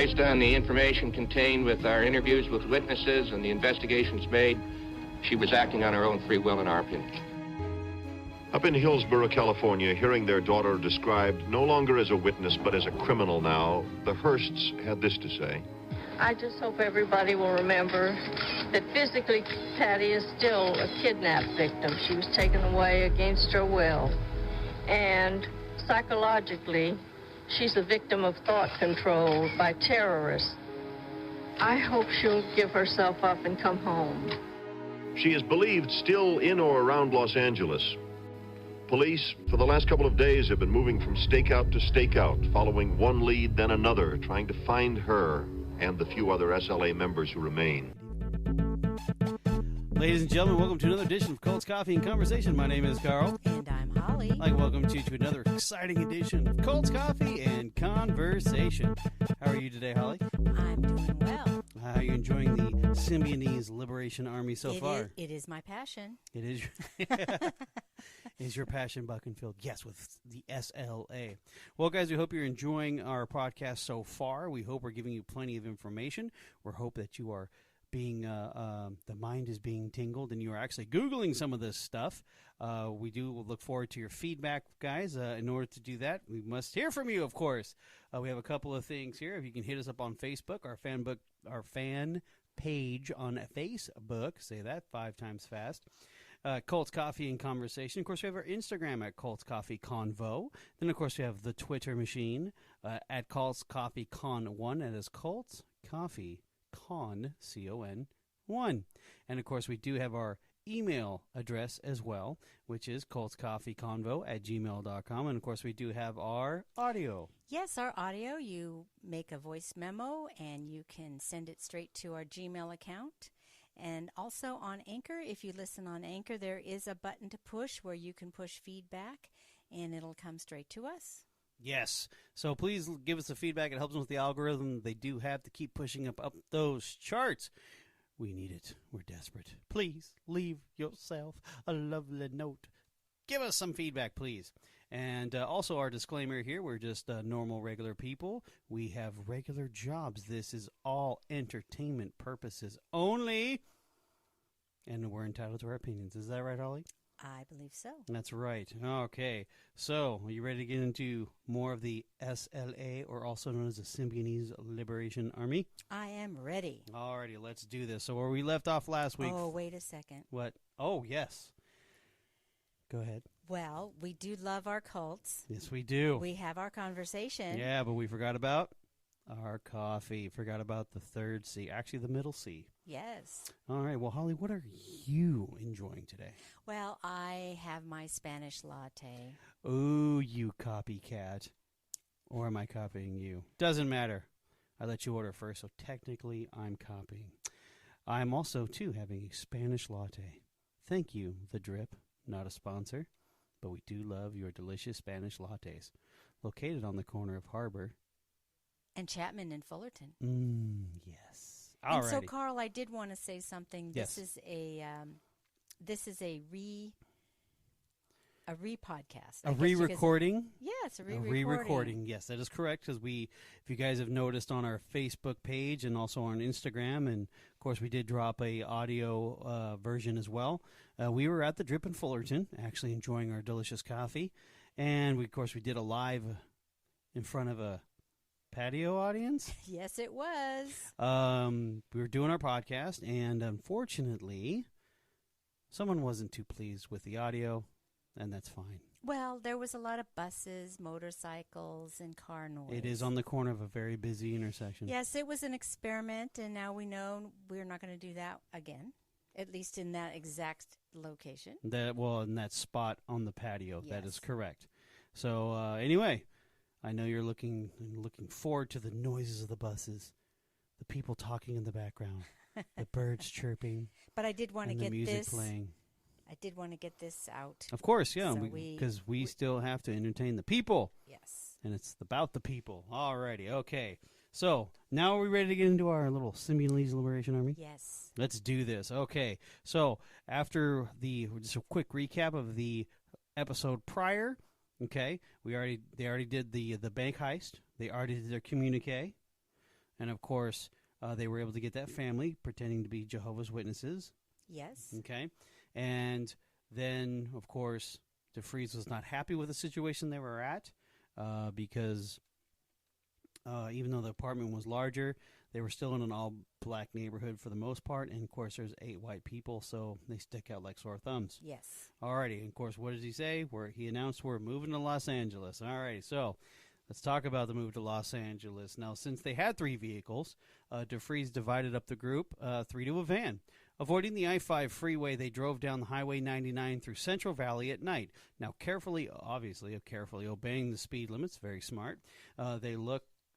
Based on the information contained with our interviews with witnesses and the investigations made, she was acting on her own free will, in our opinion. Up in Hillsborough, California, hearing their daughter described no longer as a witness but as a criminal now, the Hearsts had this to say. I just hope everybody will remember that physically Patty is still a kidnapped victim. She was taken away against her will. And psychologically, she's a victim of thought control by terrorists. I hope she'll give herself up and come home. She is believed still in or around Los Angeles. Police, for the last couple of days, have been moving from stakeout to stakeout, following one lead, then another, trying to find her and the few other SLA members who remain. Ladies and gentlemen, welcome to another edition of Colts Coffee and Conversation. My name is Carl. And I'm Holly. I'd like to welcome you to another exciting edition of Colts Coffee and Conversation. How are you today, Holly? I'm doing well. How are you enjoying the Symbionese Liberation Army so far? It is my passion. It is. Is your passion Buckenfield? Yes, with the SLA. Well, guys, we hope you're enjoying our podcast so far. We hope we're giving you plenty of information. We hope that you are being, the mind is being tingled and you are actually Googling some of this stuff. We do look forward to your feedback, guys. In order to do that, we must hear from you, of course. We have a couple of things here. If you can hit us up on Facebook, our fan page on Facebook. Say that 5 times fast. Colts Coffee and Conversation. Of course, we have our Instagram at Colts Coffee Convo. Then, of course, we have the Twitter machine at Colts Coffee Con 1. That is Colts Coffee Con, C-O-N, 1. And, of course, we do have our email address as well, which is coltscoffeeconvo@gmail.com. And, of course, we do have our audio. Yes, our audio. You make a voice memo, and you can send it straight to our Gmail account. And also on Anchor, if you listen on Anchor, there is a button to push where you can push feedback, and it'll come straight to us. Yes. So please give us the feedback. It helps them with the algorithm. They do have to keep pushing up those charts. We need it. We're desperate. Please leave yourself a lovely note. Give us some feedback, please. And also our disclaimer here, we're just normal, regular people. We have regular jobs. This is all entertainment purposes only. And we're entitled to our opinions. Is that right, Holly? I believe so. That's right. Okay. So, are you ready to get into more of the SLA, or also known as the Symbionese Liberation Army? I am ready. Alrighty, let's do this. So, where we left off last week. Oh, wait a second. What? Oh, yes. Go ahead. Well, we do love our cults. Yes, we do. We have our conversation. Yeah, but we forgot about our coffee. Forgot about the third C. Actually, the middle C. Yes. All right. Well, Holly, what are you enjoying today? Well, I have my Spanish latte. Ooh, you copycat. Or am I copying you? Doesn't matter. I let you order first, so technically I'm copying. I'm also, too, having a Spanish latte. Thank you, The Drip. Not a sponsor, but we do love your delicious Spanish lattes. Located on the corner of Harbor and Chapman and Fullerton. Yes. Alrighty. And so, Alrighty. Carl, I did want to say something. Yes. This is a re-podcast. A re-recording? Yes, a re-recording. A re-recording, yes, that is correct, because if you guys have noticed on our Facebook page and also on Instagram, and of course we did drop a audio version as well, we were at the Drip in Fullerton, actually enjoying our delicious coffee, and of course we did a live in front of a patio audience. Yes, it was. We were doing our podcast, and unfortunately, someone wasn't too pleased with the audio, and that's fine. Well, there was a lot of buses, motorcycles, and car noise. It is on the corner of a very busy intersection. Yes, it was an experiment, and now we know we're not going to do that again, at least in that exact location. In that spot on the patio. Yes. That is correct. So, anyway, I know you're looking forward to the noises of the buses, the people talking in the background, the birds chirping, but I did want to and the get music this playing. I did want to get this out. Of course, yeah, So because we still have to entertain the people. Yes. And it's about the people. Alrighty, okay. So, now are we ready to get into our little Symbionese Liberation Army? Yes. Let's do this. Okay. So, after just a quick recap of the episode prior, okay, they already did the bank heist. They already did their communique. And, of course, they were able to get that family pretending to be Jehovah's Witnesses. Yes. Okay. And then, of course, DeFries was not happy with the situation they were at because even though the apartment was larger, they were still in an all-black neighborhood for the most part. And, of course, there's 8 white people, so they stick out like sore thumbs. Yes. Alrighty. And, of course, what does he say? He announced we're moving to Los Angeles. Alrighty. So let's talk about the move to Los Angeles. Now, since they had 3 vehicles, DeFries divided up the group 3 to a van. Avoiding the I-5 freeway, they drove down the Highway 99 through Central Valley at night. Now, carefully obeying the speed limits, very smart.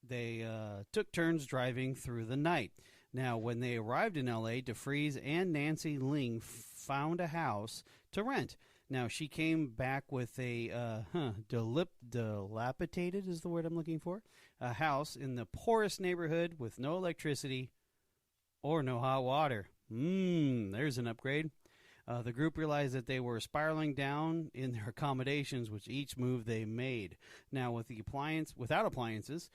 They took turns driving through the night. Now, when they arrived in L.A., DeFries and Nancy Ling found a house to rent. Now, she came back with a dilapidated is the word I'm looking for, a house in the poorest neighborhood with no electricity or no hot water. There's an upgrade. The group realized that they were spiraling down in their accommodations with each move they made. Now, without appliances,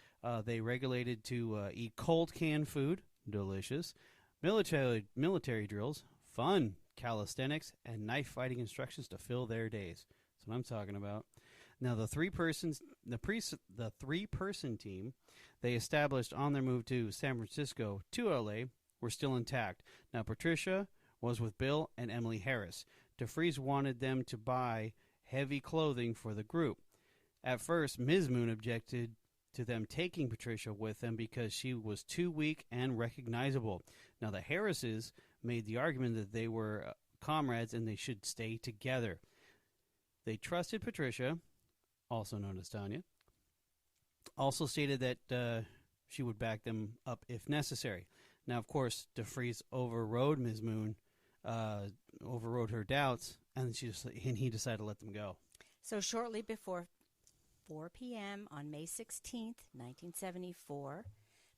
they regulated to eat cold canned food, delicious, military drills, fun, calisthenics, and knife fighting instructions to fill their days. That's what I'm talking about. Now, the three-person team they established on their move to San Francisco to L.A. were still intact. Now, Patricia was with Bill and Emily Harris. DeFries wanted them to buy heavy clothing for the group. At first, Ms. Moon objected to them taking Patricia with them because she was too weak and recognizable. Now, the Harrises made the argument that they were comrades and they should stay together. They trusted Patricia, also known as Tanya, also stated that she would back them up if necessary. Now, of course, DeFries overrode Ms. Moon, overrode her doubts, and he decided to let them go. So shortly before 4 p.m. on May 16th, 1974,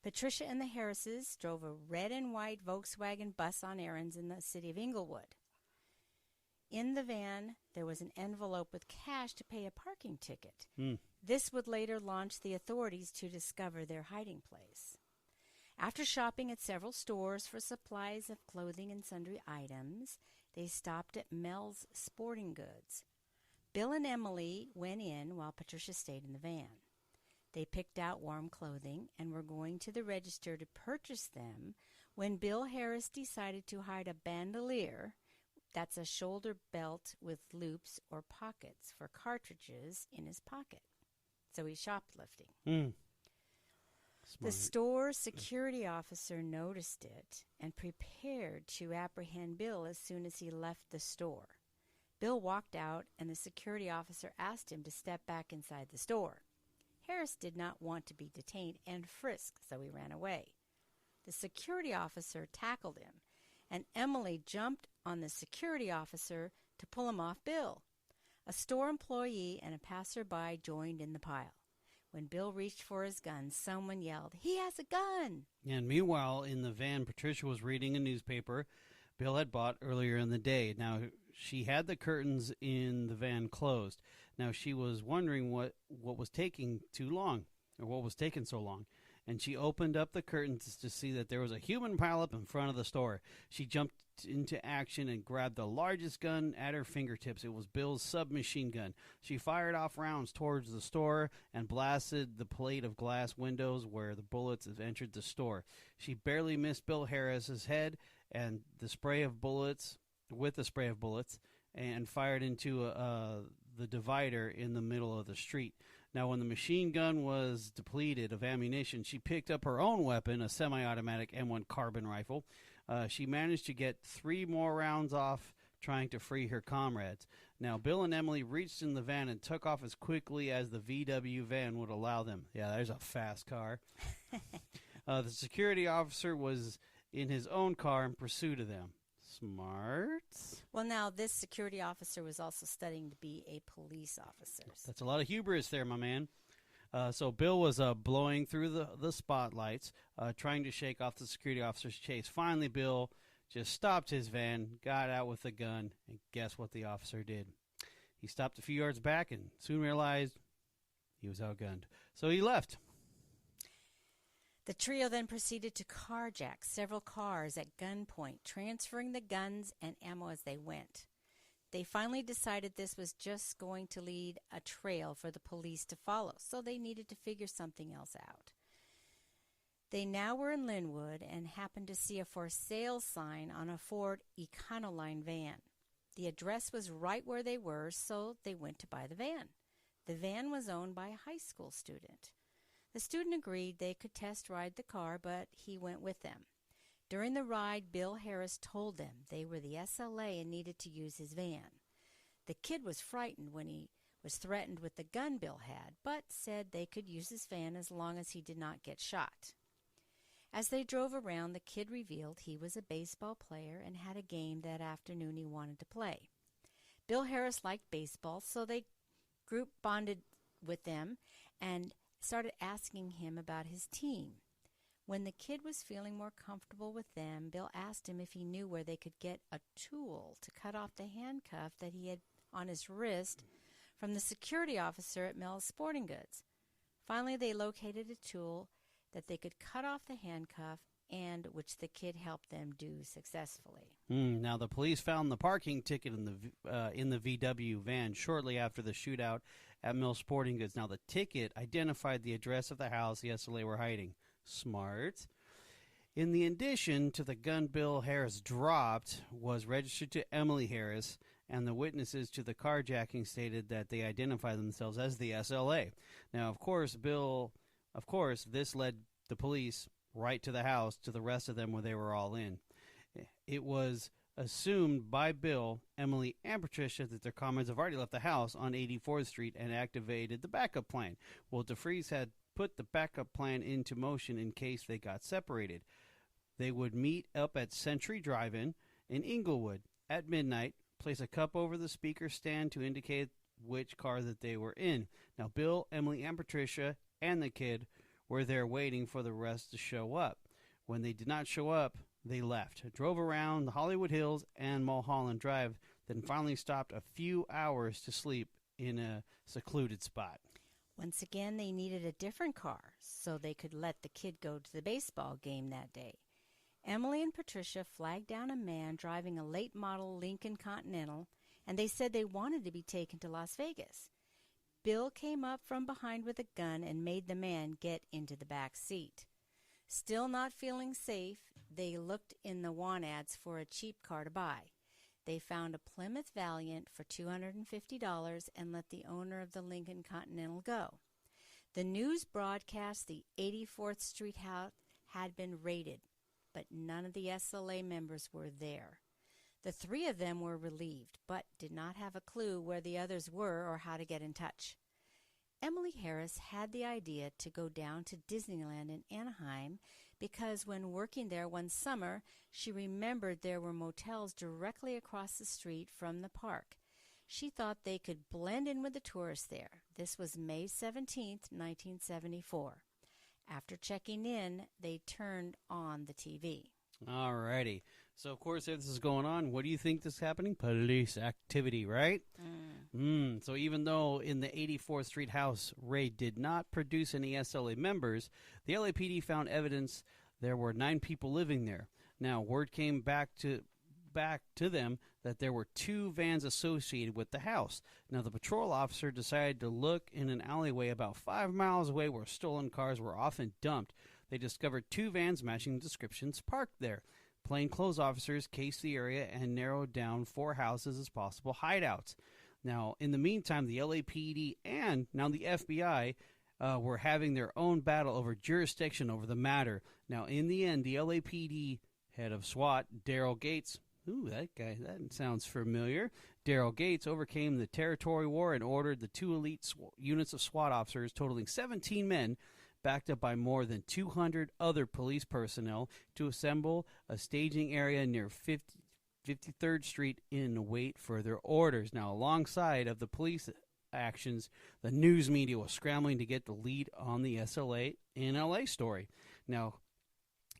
Patricia and the Harrises drove a red and white Volkswagen bus on errands in the city of Inglewood. In the van, there was an envelope with cash to pay a parking ticket. This would later launch the authorities to discover their hiding place. After shopping at several stores for supplies of clothing and sundry items, they stopped at Mel's Sporting Goods. Bill and Emily went in while Patricia stayed in the van. They picked out warm clothing and were going to the register to purchase them when Bill Harris decided to hide a bandolier, that's a shoulder belt with loops or pockets for cartridges, in his pocket. So he's shoplifting. The store security officer noticed it and prepared to apprehend Bill as soon as he left the store. Bill walked out, and the security officer asked him to step back inside the store. Harris did not want to be detained and frisked, so he ran away. The security officer tackled him, and Emily jumped on the security officer to pull him off Bill. A store employee and a passerby joined in the pile. When Bill reached for his gun, someone yelled, "He has a gun!" And meanwhile, in the van, Patricia was reading a newspaper Bill had bought earlier in the day. Now, she had the curtains in the van closed. Now, she was wondering what was taking too long, or what was taking so long. And she opened up the curtains to see that there was a human pileup in front of the store. She jumped into action and grabbed the largest gun at her fingertips. It was Bill's submachine gun. She fired off rounds towards the store and blasted the plate of glass windows where the bullets had entered the store. She barely missed Bill Harris's head and the spray of bullets, and fired into the divider in the middle of the street. Now, when the machine gun was depleted of ammunition, she picked up her own weapon, a semi-automatic M1 carbine rifle. She managed to get 3 more rounds off trying to free her comrades. Now, Bill and Emily reached in the van and took off as quickly as the VW van would allow them. Yeah, there's a fast car. The security officer was in his own car in pursuit of them. Smart. Well, now, this security officer was also studying to be a police officer. That's a lot of hubris there, my man. So Bill was blowing through the spotlights, trying to shake off the security officer's chase. Finally, Bill just stopped his van, got out with a gun, and guess what the officer did? He stopped a few yards back and soon realized he was outgunned. So he left. The trio then proceeded to carjack several cars at gunpoint, transferring the guns and ammo as they went. They finally decided this was just going to lead a trail for the police to follow, so they needed to figure something else out. They now were in Linwood and happened to see a for sale sign on a Ford Econoline van. The address was right where they were, so they went to buy the van. The van was owned by a high school student. The student agreed they could test ride the car, but he went with them. During the ride, Bill Harris told them they were the SLA and needed to use his van. The kid was frightened when he was threatened with the gun Bill had, but said they could use his van as long as he did not get shot. As they drove around, the kid revealed he was a baseball player and had a game that afternoon he wanted to play. Bill Harris liked baseball, so they group bonded with them and started asking him about his team. When the kid was feeling more comfortable with them, Bill asked him if he knew where they could get a tool to cut off the handcuff that he had on his wrist from the security officer at Mel's Sporting Goods. Finally, they located a tool that they could cut off the handcuff, and which the kid helped them do successfully. Now, the police found the parking ticket in the VW van shortly after the shootout at Mill Sporting Goods. Now, the ticket identified the address of the house the SLA were hiding. Smart. In the addition to the gun Bill Harris dropped was registered to Emily Harris, and the witnesses to the carjacking stated that they identified themselves as the SLA. Now, of course, this led the police right to the house, to the rest of them where they were all in. It was assumed by Bill, Emily, and Patricia that their comrades have already left the house on 84th Street and activated the backup plan. Well, DeFries had put the backup plan into motion in case they got separated. They would meet up at Century Drive-In in Inglewood at midnight, place a cup over the speaker stand to indicate which car that they were in. Now, Bill, Emily, and Patricia and the kid were there waiting for the rest to show up. When they did not show up, they left, drove around the Hollywood Hills and Mulholland Drive, then finally stopped a few hours to sleep in a secluded spot. Once again, they needed a different car so they could let the kid go to the baseball game that day. Emily and Patricia flagged down a man driving a late model Lincoln Continental, and they said they wanted to be taken to Las Vegas. Bill came up from behind with a gun and made the man get into the back seat. Still not feeling safe, they looked in the want ads for a cheap car to buy. They found a Plymouth Valiant for $250 and let the owner of the Lincoln Continental go. The news broadcast the 84th Street house had been raided, but none of the SLA members were there. The three of them were relieved, but did not have a clue where the others were or how to get in touch. Emily Harris had the idea to go down to Disneyland in Anaheim because when working there one summer, she remembered there were motels directly across the street from the park. She thought they could blend in with the tourists there. This was May 17th, 1974. After checking in, they turned on the TV. All righty. So, of course, if this is going on, what do you think is happening? Police activity, right? So even though in the 84th Street house raid did not produce any SLA members, the LAPD found evidence there were 9 people living there. Now, word came back to them that there were 2 vans associated with the house. Now, the patrol officer decided to look in an alleyway about 5 miles away where stolen cars were often dumped. They discovered 2 vans matching descriptions parked there. Plainclothes officers cased the area and narrowed down 4 houses as possible hideouts. Now, in the meantime, the LAPD and now the FBI were having their own battle over jurisdiction over the matter. Now, in the end, the LAPD head of SWAT, Daryl Gates, that guy, that sounds familiar. Daryl Gates overcame the territory war and ordered the 2 elite units of SWAT officers, totaling 17 men, backed up by more than 200 other police personnel, to assemble a staging area near 53rd Street in await further orders. Now, alongside of the police actions, the news media was scrambling to get the lead on the SLA in LA story. Now,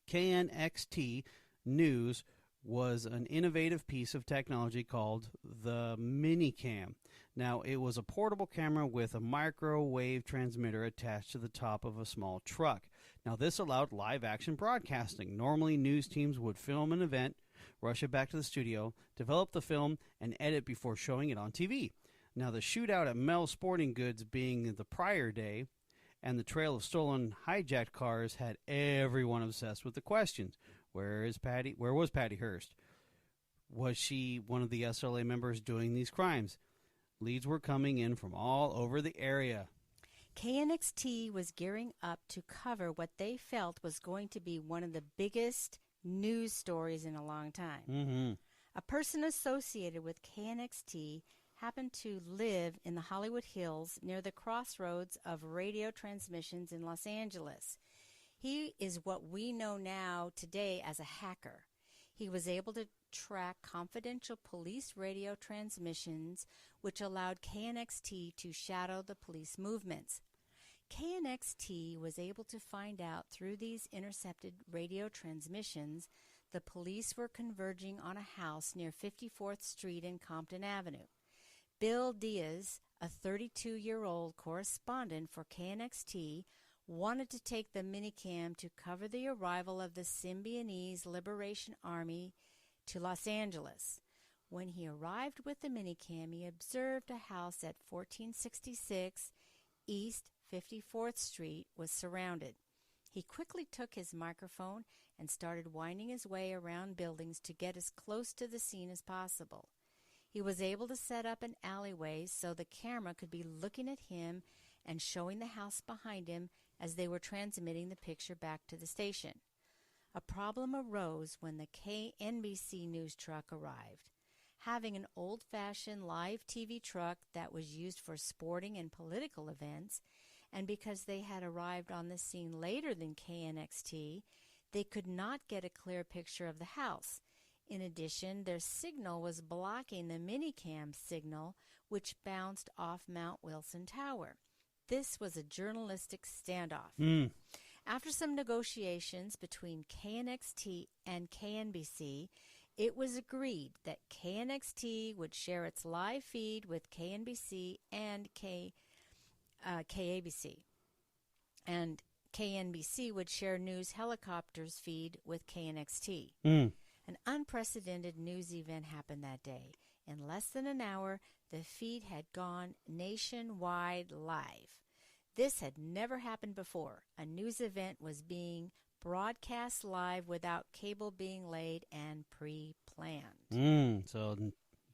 KNXT News was an innovative piece of technology called the Minicam. Now, it was a portable camera with a microwave transmitter attached to the top of a small truck. Now, this allowed live-action broadcasting. Normally, news teams would film an event, rush it back to the studio, develop the film, and edit before showing it on TV. Now, the shootout at Mel's Sporting Goods being the prior day, and the trail of stolen, hijacked cars had everyone obsessed with the questions. Where was Patty Hearst? Was she one of the SLA members doing these crimes? Leads were coming in from all over the area. KNXT was gearing up to cover what they felt was going to be one of the biggest news stories in a long time. Mm-hmm. A person associated with KNXT happened to live in the Hollywood Hills near the crossroads of radio transmissions in Los Angeles. He is what we know now today as a hacker. He was able to track confidential police radio transmissions, which allowed KNXT to shadow the police movements. KNXT was able to find out through these intercepted radio transmissions the police were converging on a house near 54th Street and Compton Avenue. Bill Diaz, a 32-year-old correspondent for KNXT, wanted to take the minicam to cover the arrival of the Symbionese Liberation Army to Los Angeles. When he arrived with the minicam, he observed a house at 1466 East 54th Street was surrounded. He quickly took his microphone and started winding his way around buildings to get as close to the scene as possible. He was able to set up an alleyway so the camera could be looking at him and showing the house behind him as they were transmitting the picture back to the station. A problem arose when the KNBC news truck arrived. Having an old-fashioned live TV truck that was used for sporting and political events, and because they had arrived on the scene later than KNXT, they could not get a clear picture of the house. In addition, their signal was blocking the minicam signal, which bounced off Mount Wilson Tower. This was a journalistic standoff. After some negotiations between KNXT and KNBC, it was agreed that KNXT would share its live feed with KNBC and KABC, and KNBC would share news helicopters feed with KNXT. An unprecedented news event happened that day. In less than an hour, the feed had gone nationwide live. This had never happened before. A news event was being broadcast live without cable being laid and pre-planned. So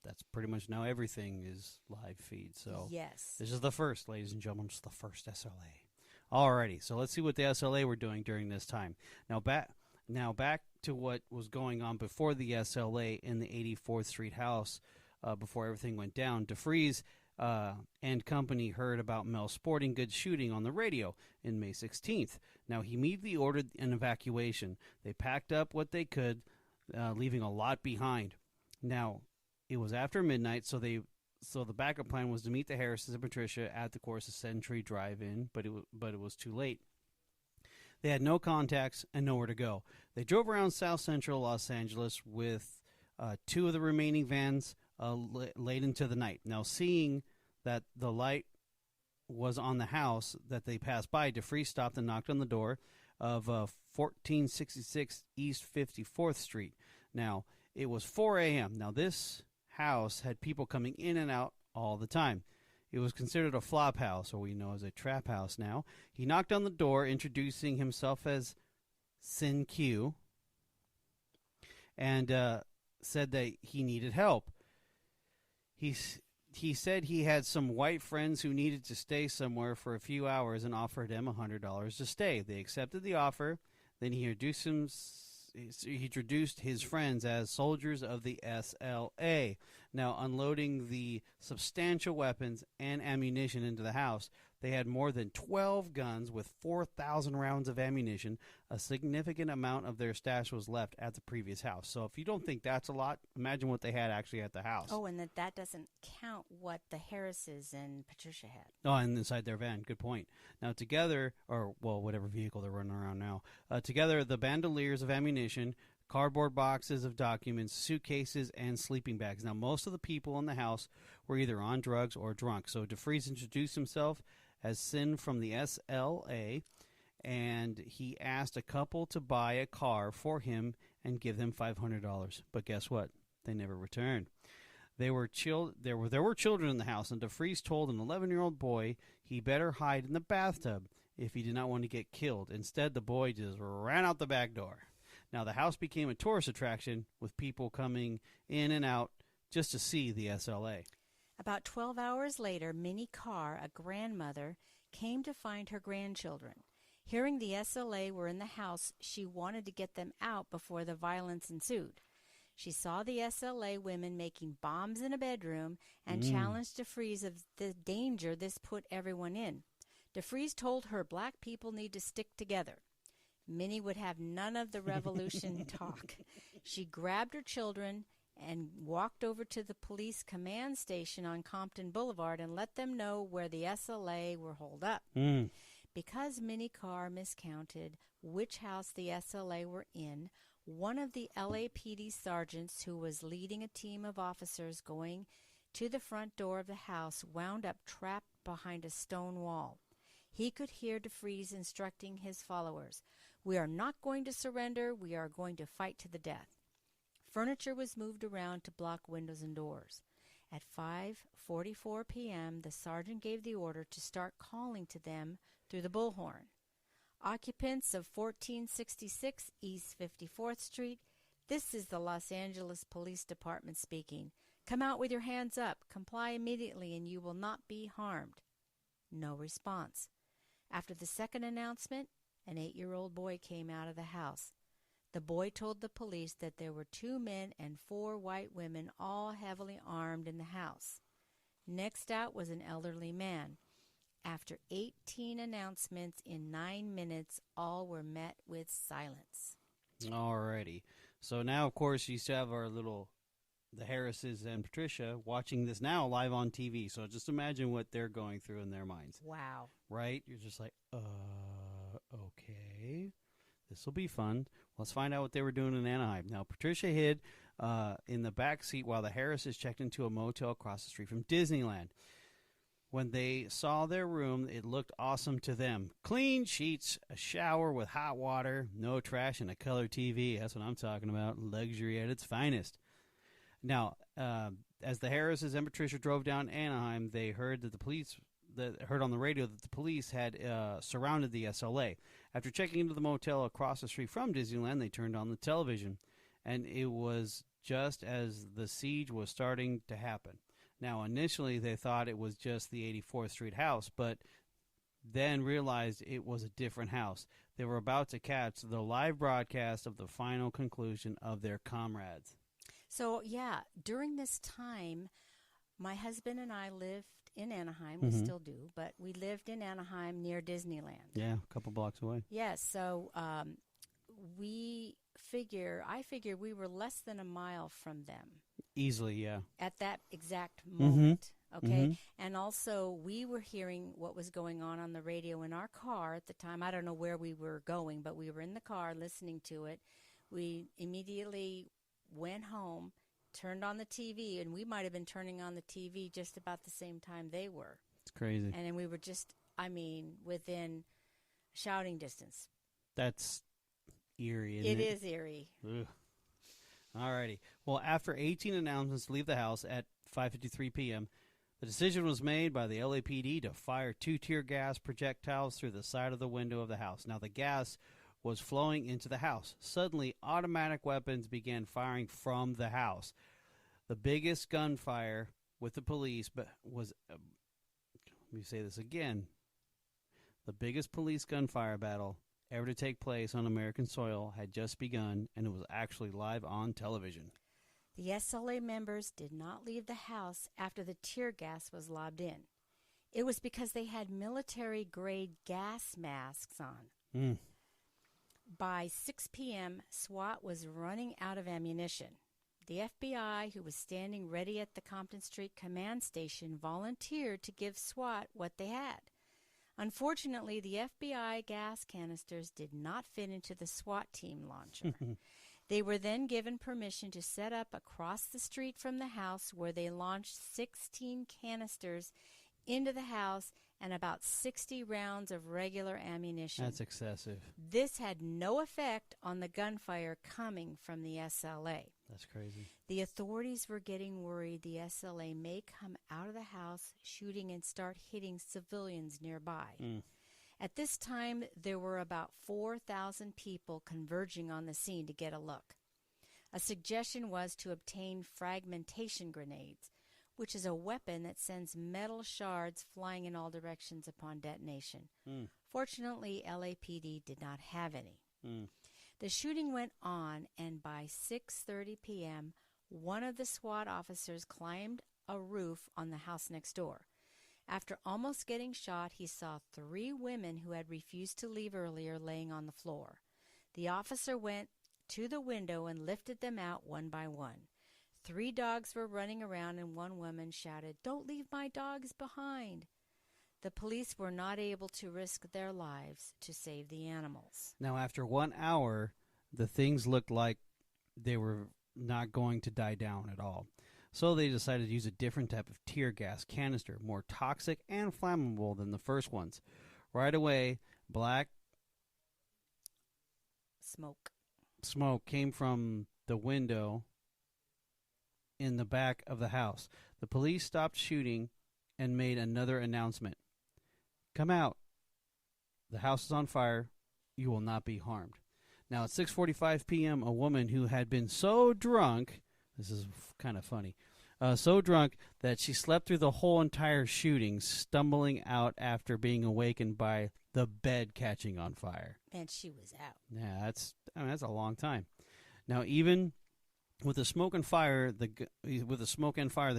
that's pretty much now everything is live feed. So yes, this is the first, ladies and gentlemen, it's the first SLA. Alrighty, so let's see what the SLA were doing during this time. Now back to what was going on before the SLA in the 84th Street house before everything went down. DeFreeze and company heard about Mel's Sporting Goods shooting on the radio in May 16th. Now, he immediately ordered an evacuation. They packed up what they could, leaving a lot behind. Now, it was after midnight, so the backup plan was to meet the Harrises and Patricia at the Corsa Century Drive-In, but it was too late. They had no contacts and nowhere to go. They drove around South Central Los Angeles with two of the remaining vans late into the night. Now, seeing that the light was on the house that they passed by, DeFreeze stopped and knocked on the door of 1466 East 54th Street. Now, it was 4 a.m. Now, this house had people coming in and out all the time. It was considered a flop house, or we know as a trap house now. He knocked on the door, introducing himself as Sin Q, and said that he needed help. He said he had some white friends who needed to stay somewhere for a few hours and offered them $100 to stay. They accepted the offer. Then he introduced his friends as soldiers of the SLA. Now, unloading the substantial weapons and ammunition into the house, they had more than 12 guns with 4,000 rounds of ammunition. A significant amount of their stash was left at the previous house. So if you don't think that's a lot, imagine what they had actually at the house. Oh, and that doesn't count what the Harrises and Patricia had. Oh, and inside their van. Good point. Now, together, or, well, whatever vehicle they're running around now, together, the bandoliers of ammunition, cardboard boxes of documents, suitcases, and sleeping bags. Now, most of the people in the house were either on drugs or drunk. So DeFreeze introduced himself as Sin from the SLA, and he asked a couple to buy a car for him and give them $500. But guess what? They never returned. There were children in the house, and DeFries told an 11-year-old boy he better hide in the bathtub if he did not want to get killed. Instead, the boy just ran out the back door. Now, the house became a tourist attraction with people coming in and out just to see the SLA. About 12 hours later, Minnie Carr, a grandmother, came to find her grandchildren. Hearing the SLA were in the house, she wanted to get them out before the violence ensued. She saw the SLA women making bombs in a bedroom and challenged DeFries of the danger this put everyone in. DeFries told her black people need to stick together. Minnie would have none of the revolution talk. She grabbed her children and walked over to the police command station on Compton Boulevard and let them know where the SLA were holed up. Because Minnie Carr miscounted which house the SLA were in, one of the LAPD sergeants who was leading a team of officers going to the front door of the house wound up trapped behind a stone wall. He could hear DeFries instructing his followers, "We are not going to surrender. We are going to fight to the death." Furniture was moved around to block windows and doors. At 5:44 p.m., the sergeant gave the order to start calling to them through the bullhorn. Occupants of 1466 East 54th Street, this is the Los Angeles Police Department speaking. Come out with your hands up. Comply immediately and you will not be harmed. No response. After the second announcement, an 8-year-old boy came out of the house. The boy told the police that there were 2 men and 4 white women, all heavily armed, in the house. Next out was an elderly man. After 18 announcements in 9 minutes, all were met with silence. Alrighty. So now, of course, you used to have the Harrises and Patricia watching this now live on TV. So just imagine what they're going through in their minds. Wow. Right? You're just like, okay. This will be fun. Let's find out what they were doing in Anaheim. Now, Patricia hid in the back seat while the Harrises checked into a motel across the street from Disneyland. When they saw their room, it looked awesome to them. Clean sheets, a shower with hot water, no trash, and a color TV. That's what I'm talking about. Luxury at its finest. Now, as the Harrises and Patricia drove down Anaheim, they heard heard on the radio that the police had surrounded the SLA. After checking into the motel across the street from Disneyland, they turned on the television, and it was just as the siege was starting to happen. Now, initially, they thought it was just the 84th Street house, but then realized it was a different house. They were about to catch the live broadcast of the final conclusion of their comrades. So, yeah, during this time, my husband and I lived in Anaheim. We still do, but we lived in Anaheim near Disneyland. Yeah, a couple blocks away. Yes, so I figure we were less than a mile from them. Easily, yeah. At that exact moment, okay? And also, we were hearing what was going on the radio in our car at the time. I don't know where we were going, but we were in the car listening to it. We immediately went home, turned on the TV, and we might have been turning on the TV just about the same time they were. It's crazy. And then we were just, within shouting distance. That's eerie, isn't it? It is eerie. Ugh. Alrighty. Well, after 18 announcements to leave the house at 5:53 p.m., the decision was made by the LAPD to fire 2 tear gas projectiles through the side of the window of the house. Now, the gas was flowing into the house. Suddenly, automatic weapons began firing from the house. The biggest gunfire with the police was, let me say this again, the biggest police gunfire battle ever to take place on American soil had just begun, and it was actually live on television. The SLA members did not leave the house after the tear gas was lobbed in. It was because they had military-grade gas masks on. By 6 p.m., SWAT was running out of ammunition. The FBI, who was standing ready at the Compton Street command station, volunteered to give SWAT what they had. Unfortunately, the FBI gas canisters did not fit into the SWAT team launcher. They were then given permission to set up across the street from the house, where they launched 16 canisters into the house and about 60 rounds of regular ammunition. That's excessive. This had no effect on the gunfire coming from the SLA. That's crazy. The authorities were getting worried the SLA may come out of the house shooting and start hitting civilians nearby. At this time, there were about 4,000 people converging on the scene to get a look. A suggestion was to obtain fragmentation grenades, which is a weapon that sends metal shards flying in all directions upon detonation. Fortunately, LAPD did not have any. The shooting went on, and by 6:30 p.m., one of the SWAT officers climbed a roof on the house next door. After almost getting shot, he saw 3 women who had refused to leave earlier laying on the floor. The officer went to the window and lifted them out one by one. 3 dogs were running around, and one woman shouted, "Don't leave my dogs behind." The police were not able to risk their lives to save the animals. Now, after 1 hour, the things looked like they were not going to die down at all. So they decided to use a different type of tear gas canister, more toxic and flammable than the first ones. Right away, black smoke came from the window in the back of the house. The police stopped shooting and made another announcement. "Come out. The house is on fire. You will not be harmed." Now, at 6:45 p.m., a woman who had been so drunk, this is kind of funny, so drunk that she slept through the whole entire shooting, stumbling out after being awakened by the bed catching on fire. And she was out. Yeah, that's a long time. Now, even with the smoke and fire, the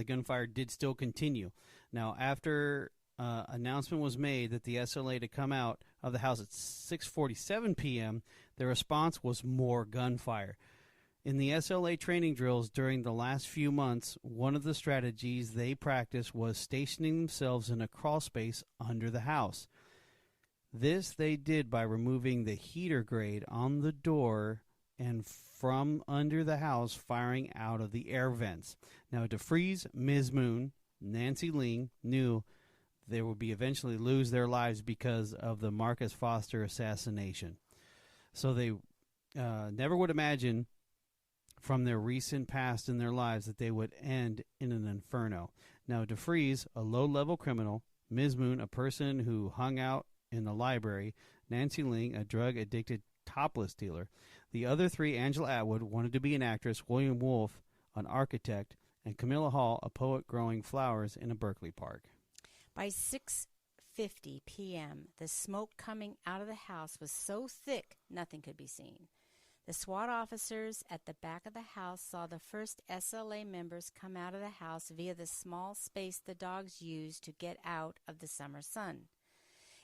gunfire did still continue. Now, after announcement was made that the SLA to come out of the house at 6:47 p.m., the response was more gunfire. In the SLA training drills during the last few months, one of the strategies they practiced was stationing themselves in a crawl space under the house. This they did by removing the heater grate on the door and from under the house firing out of the air vents. Now, DeFreeze, Ms. Moon, Nancy Ling knew they would be eventually lose their lives because of the Marcus Foster assassination. So they never would imagine from their recent past in their lives that they would end in an inferno. Now, DeFreeze, a low-level criminal, Ms. Moon, a person who hung out in the library, Nancy Ling, a drug-addicted topless dealer. The other 3, Angela Atwood, wanted to be an actress, William Wolfe, an architect, and Camilla Hall, a poet growing flowers in a Berkeley park. By 6:50 p.m., the smoke coming out of the house was so thick nothing could be seen. The SWAT officers at the back of the house saw the first SLA members come out of the house via the small space the dogs used to get out of the summer sun.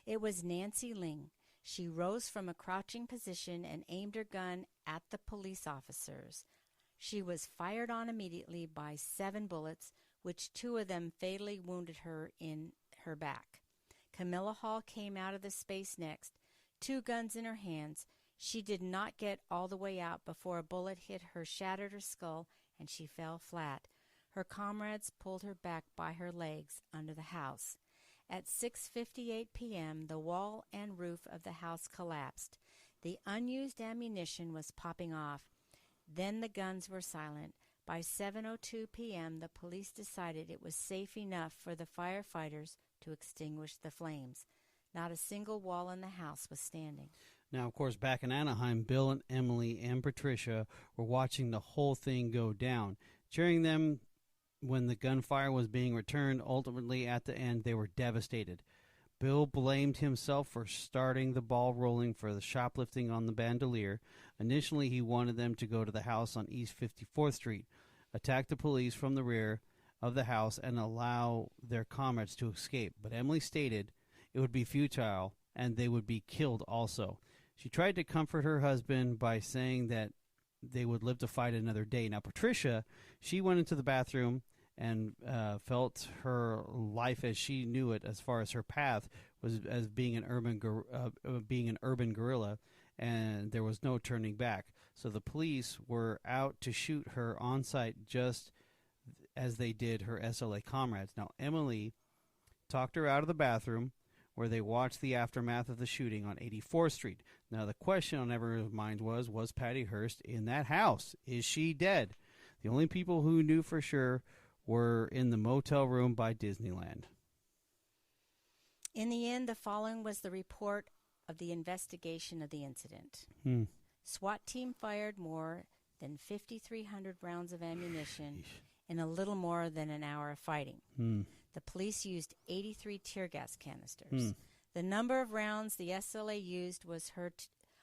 It was Nancy Ling. She rose from a crouching position and aimed her gun at the police officers. She was fired on immediately by 7 bullets, which 2 of them fatally wounded her in her back. Camilla Hall came out of the space next, 2 guns in her hands. She did not get all the way out before a bullet hit her, shattered her skull, and she fell flat. Her comrades pulled her back by her legs under the house. At 6:58 p.m., the wall and roof of the house collapsed. The unused ammunition was popping off. Then the guns were silent. By 7:02 p.m., the police decided it was safe enough for the firefighters to extinguish the flames. Not a single wall in the house was standing. Now, of course, back in Anaheim, Bill and Emily and Patricia were watching the whole thing go down, cheering them when the gunfire was being returned. Ultimately, at the end, they were devastated. Bill blamed himself for starting the ball rolling for the shoplifting on the Bandolier. Initially, he wanted them to go to the house on East 54th Street, attack the police from the rear of the house, and allow their comrades to escape. But Emily stated it would be futile, and they would be killed also. She tried to comfort her husband by saying that they would live to fight another day. Now, Patricia, she went into the bathroom and felt her life as she knew it, as far as her path, was as being an urban guerrilla, and there was no turning back. So the police were out to shoot her on sight, just as they did her SLA comrades. Now, Emily talked her out of the bathroom, where they watched the aftermath of the shooting on 84th Street. Now, the question on everyone's mind was Patty Hearst in that house? Is she dead? The only people who knew for sure were in the motel room by Disneyland. In the end, the following was the report of the investigation of the incident. SWAT team fired more than 5,300 rounds of ammunition in a little more than an hour of fighting. The police used 83 tear gas canisters. The number of rounds the SLA used was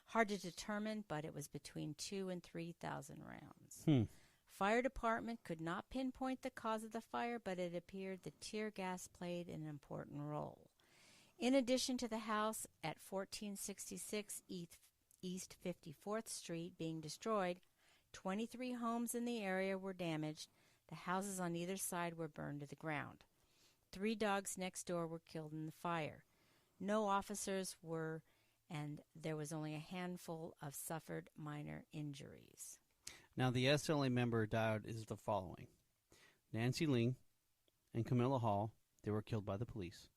hard to determine, but it was between 2,000 and 3,000 rounds. Fire department could not pinpoint the cause of the fire, but it appeared the tear gas played an important role. In addition to the house at 1466 East 54th Street being destroyed, 23 homes in the area were damaged. The houses on either side were burned to the ground. 3 dogs next door were killed in the fire. No officers were, and there was only a handful of suffered minor injuries. Now, the SLA member died is the following. Nancy Ling and Camilla Hall, they were killed by the police.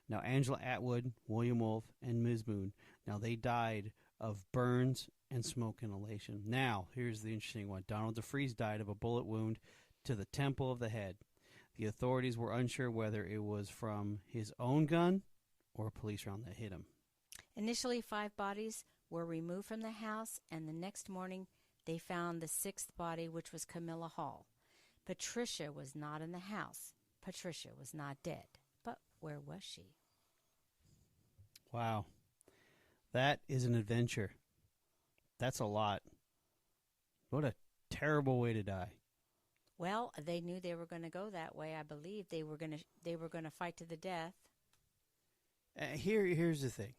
Now, Angela Atwood, William Wolfe, and Ms. Moon, now they died of burns and smoke inhalation. Now, here's the interesting one. Donald DeFries died of a bullet wound to the temple of the head. The authorities were unsure whether it was from his own gun or a police round that hit him. Initially, 5 bodies were removed from the house, and the next morning they found the 6th body, which was Camilla Hall. Patricia was not in the house. Patricia was not dead. But where was she? Wow. That is an adventure. That's a lot. What a terrible way to die. Well, they knew they were going to go that way. I believe they were going to fight to the death. Here's the thing.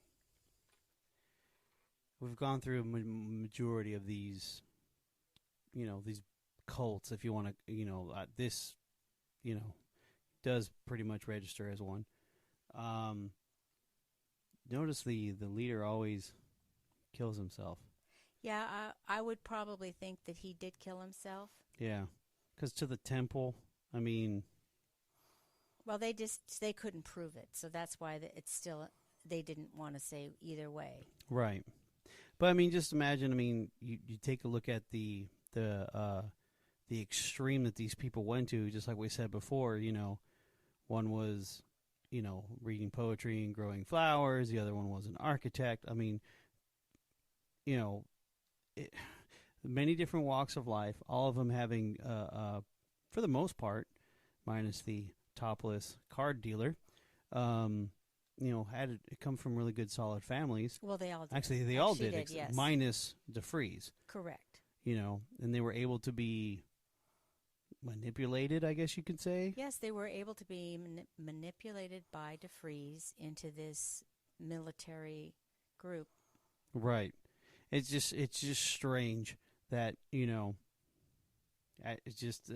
We've gone through a majority of these, these cults, if you want to, this, does pretty much register as one. Notice the leader always kills himself. Yeah, I would probably think that he did kill himself. Yeah, because to the temple, I mean... Well, they couldn't prove it, so that's why it's still, they didn't want to say either way. Right. But, I mean, just imagine, you take a look at the extreme that these people went to, just like we said before, one was, reading poetry and growing flowers, the other one was an architect. I mean, many different walks of life, all of them having, for the most part, minus the topless card dealer, had it come from really good, solid families. Well, they all did. Actually, they all did, yes. Minus DeFries. Correct. And they were able to be manipulated, I guess you could say. Yes, they were able to be manipulated by DeFries into this military group. Right. It's just strange that, it's just...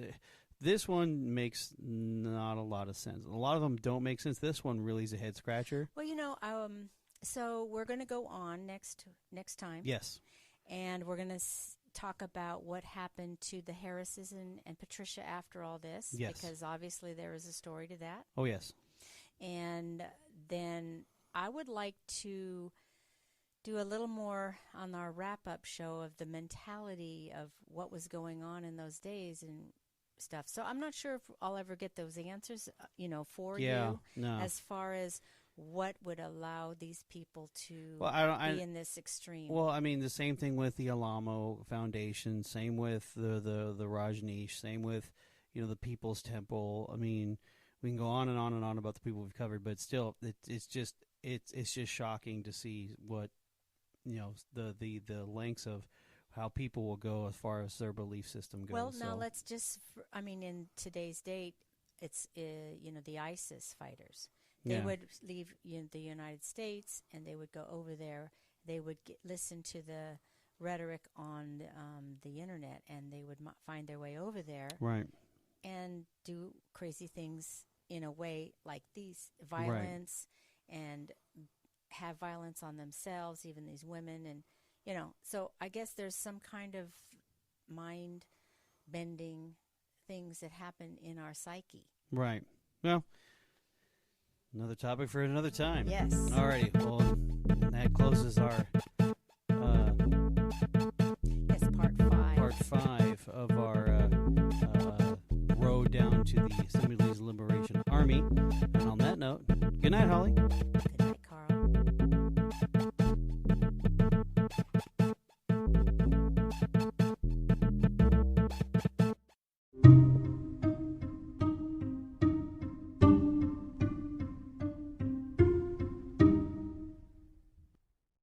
this one makes not a lot of sense. A lot of them don't make sense. This one really is a head scratcher. Well, so we're going to go on next time. Yes. And we're going to talk about what happened to the Harrises and Patricia after all this. Yes. Because obviously there is a story to that. Oh, yes. And then I would like to do a little more on our wrap-up show of the mentality of what was going on in those days and stuff. So I'm not sure if I'll ever get those answers, for you, no. As far as what would allow these people to be in this extreme. Well, the same thing with the Alamo Foundation, same with the Rajneesh, same with, the People's Temple. We can go on and on and on about the people we've covered, but still, it's just shocking to see what, the lengths of how people will go as far as their belief system goes. Well, now let's just, in today's date, it's, the ISIS fighters. They would leave the United States, and they would go over there. They would listen to the rhetoric on the Internet, and they would find their way over there. Right. And do crazy things in a way like these, violence, and have violence on themselves, even these women, and so I guess there's some kind of mind-bending things that happen in our psyche. Right. Well, Another topic for another time. Yes. Alrighty. Well, that closes our part 5 of our road down to the Symbionese Liberation Army. And on that note, good night, Holly. Good